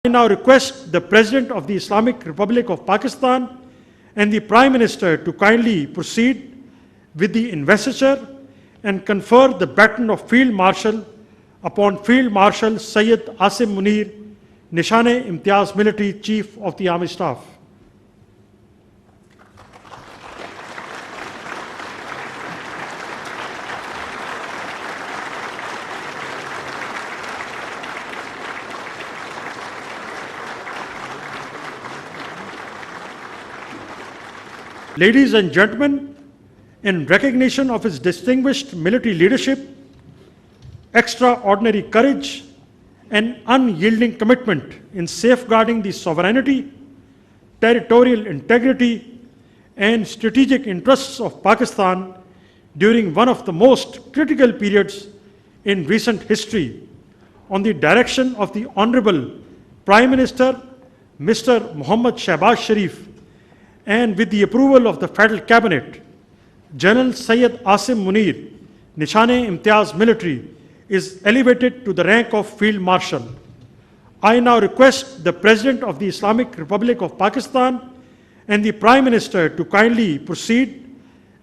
I now request the President of the Islamic Republic of Pakistan and the Prime Minister to kindly proceed with the investiture and confer the baton of Field Marshal upon Field Marshal Sayyid Asim Munir, Nishan-e-Imtiaz Military Chief of the Army Staff. Ladies and gentlemen, in recognition of his distinguished military leadership, extraordinary courage, and unyielding commitment in safeguarding the sovereignty, territorial integrity, and strategic interests of Pakistan during one of the most critical periods in recent history, on the direction of the Honorable Prime Minister, Mr. Muhammad Shehbaz Sharif, and with the approval of the Federal Cabinet, General Sayyid Asim Munir, Nishan-e-Imtiaz Military, is elevated to the rank of Field Marshal. I now request the President of the Islamic Republic of Pakistan and the Prime Minister to kindly proceed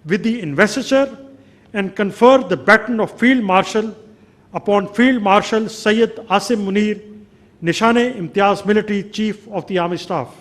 with the investiture and confer the baton of Field Marshal upon Field Marshal Sayyid Asim Munir, Nishan-e-Imtiaz Military Chief of the Army Staff.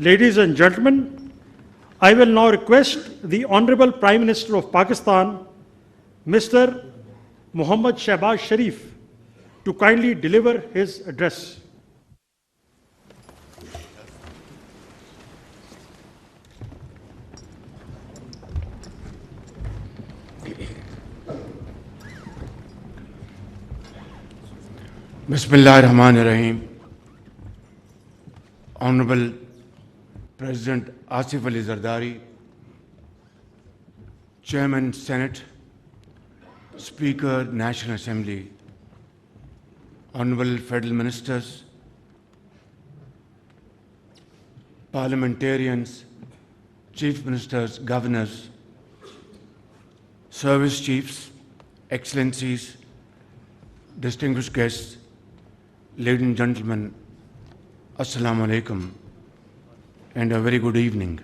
Ladies and gentlemen, I will now request the Honorable Prime Minister of Pakistan, Mr. Muhammad Shehbaz Sharif, to kindly deliver his address. Bismillahirrahmanirrahim. Honorable President Asif Ali Zardari, Chairman Senate, Speaker National Assembly, Honorable Federal Ministers, Parliamentarians, Chief Ministers, Governors, Service Chiefs, Excellencies, distinguished guests, ladies and gentlemen, Assalamu alaikum, and a very good evening.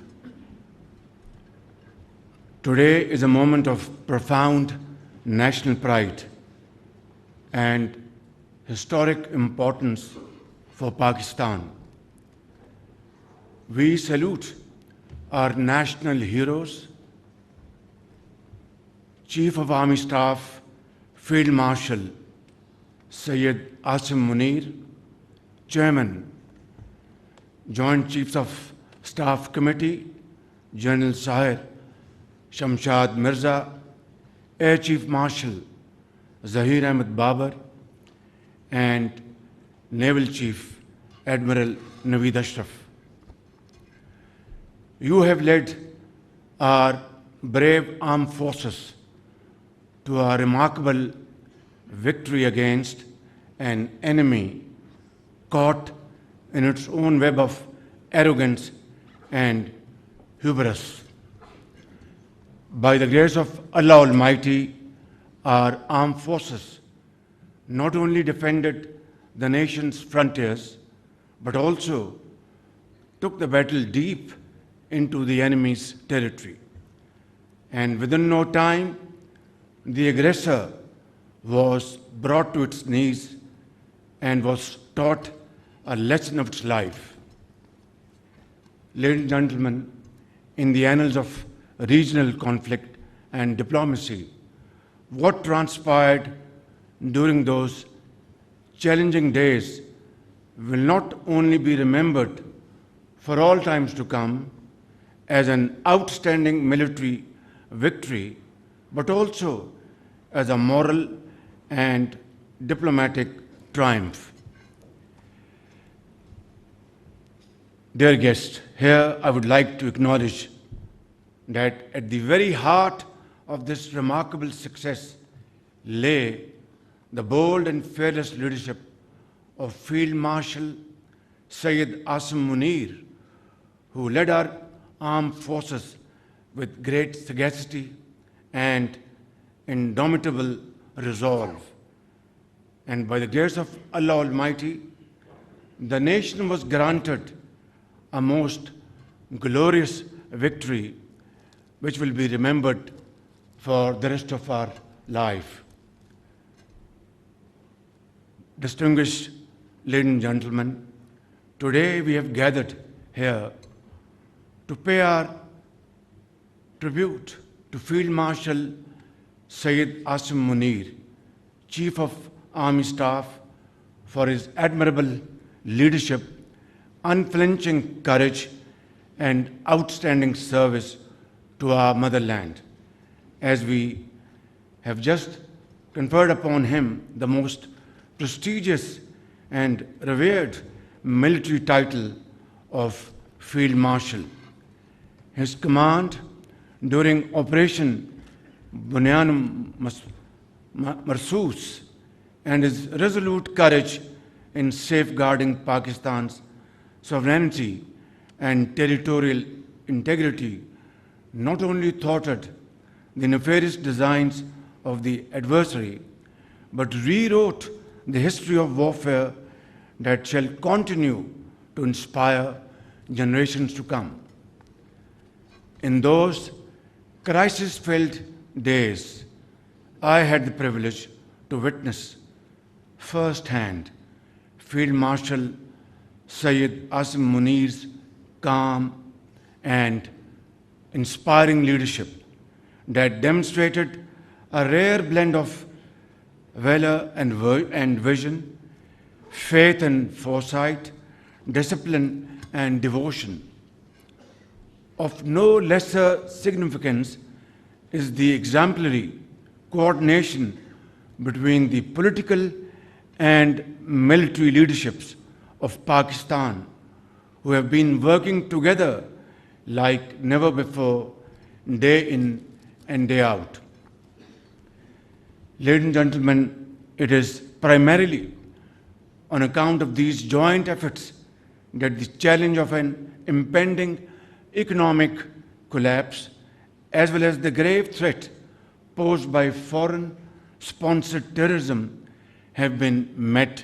Today is a moment of profound national pride and historic importance for Pakistan. We salute our national heroes, Chief of Army Staff, Field Marshal Sayyid Asim Munir, Chairman, Joint Chiefs of Staff Committee, General Sahir Shamshad Mirza, Air Chief Marshal Zahir Ahmed Babar, and Naval Chief Admiral Naveed Ashraf. You have led our brave armed forces to a remarkable victory against an enemy caught in its own web of arrogance and hubris. By the grace of Allah Almighty, our armed forces not only defended the nation's frontiers, but also took the battle deep into the enemy's territory. And within no time, the aggressor was brought to its knees and was taught a lesson of its life. Ladies and gentlemen, in the annals of regional conflict and diplomacy, what transpired during those challenging days will not only be remembered for all times to come as an outstanding military victory, but also as a moral and diplomatic triumph. Dear guests, here I would like to acknowledge that at the very heart of this remarkable success lay the bold and fearless leadership of Field Marshal Sayyid Asim Munir, who led our armed forces with great sagacity and indomitable resolve. And by the grace of Allah Almighty, the nation was granted a most glorious victory which will be remembered for the rest of our life. Distinguished ladies and gentlemen, today we have gathered here to pay our tribute to Field Marshal Sayyid Asim Munir, Chief of Army Staff, for his admirable leadership, unflinching courage, and outstanding service to our motherland, as we have just conferred upon him the most prestigious and revered military title of Field Marshal. His command during Operation Bunyan Marsus and his resolute courage in safeguarding Pakistan's sovereignty and territorial integrity not only thwarted the nefarious designs of the adversary, but rewrote the history of warfare that shall continue to inspire generations to come. In those crisis-filled days, I had the privilege to witness firsthand Field Marshal Sayyid Asim Munir's calm and inspiring leadership that demonstrated a rare blend of valor and vision, faith and foresight, discipline and devotion. Of no lesser significance is the exemplary coordination between the political and military leaderships of Pakistan, who have been working together like never before, day in and day out. Ladies and gentlemen, it is primarily on account of these joint efforts that the challenge of an impending economic collapse, as well as the grave threat posed by foreign-sponsored terrorism, have been met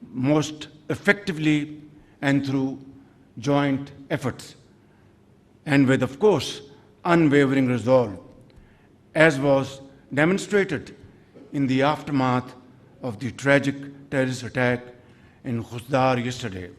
most effectively and through joint efforts, and with, of course, unwavering resolve, as was demonstrated in the aftermath of the tragic terrorist attack in Khabardar yesterday.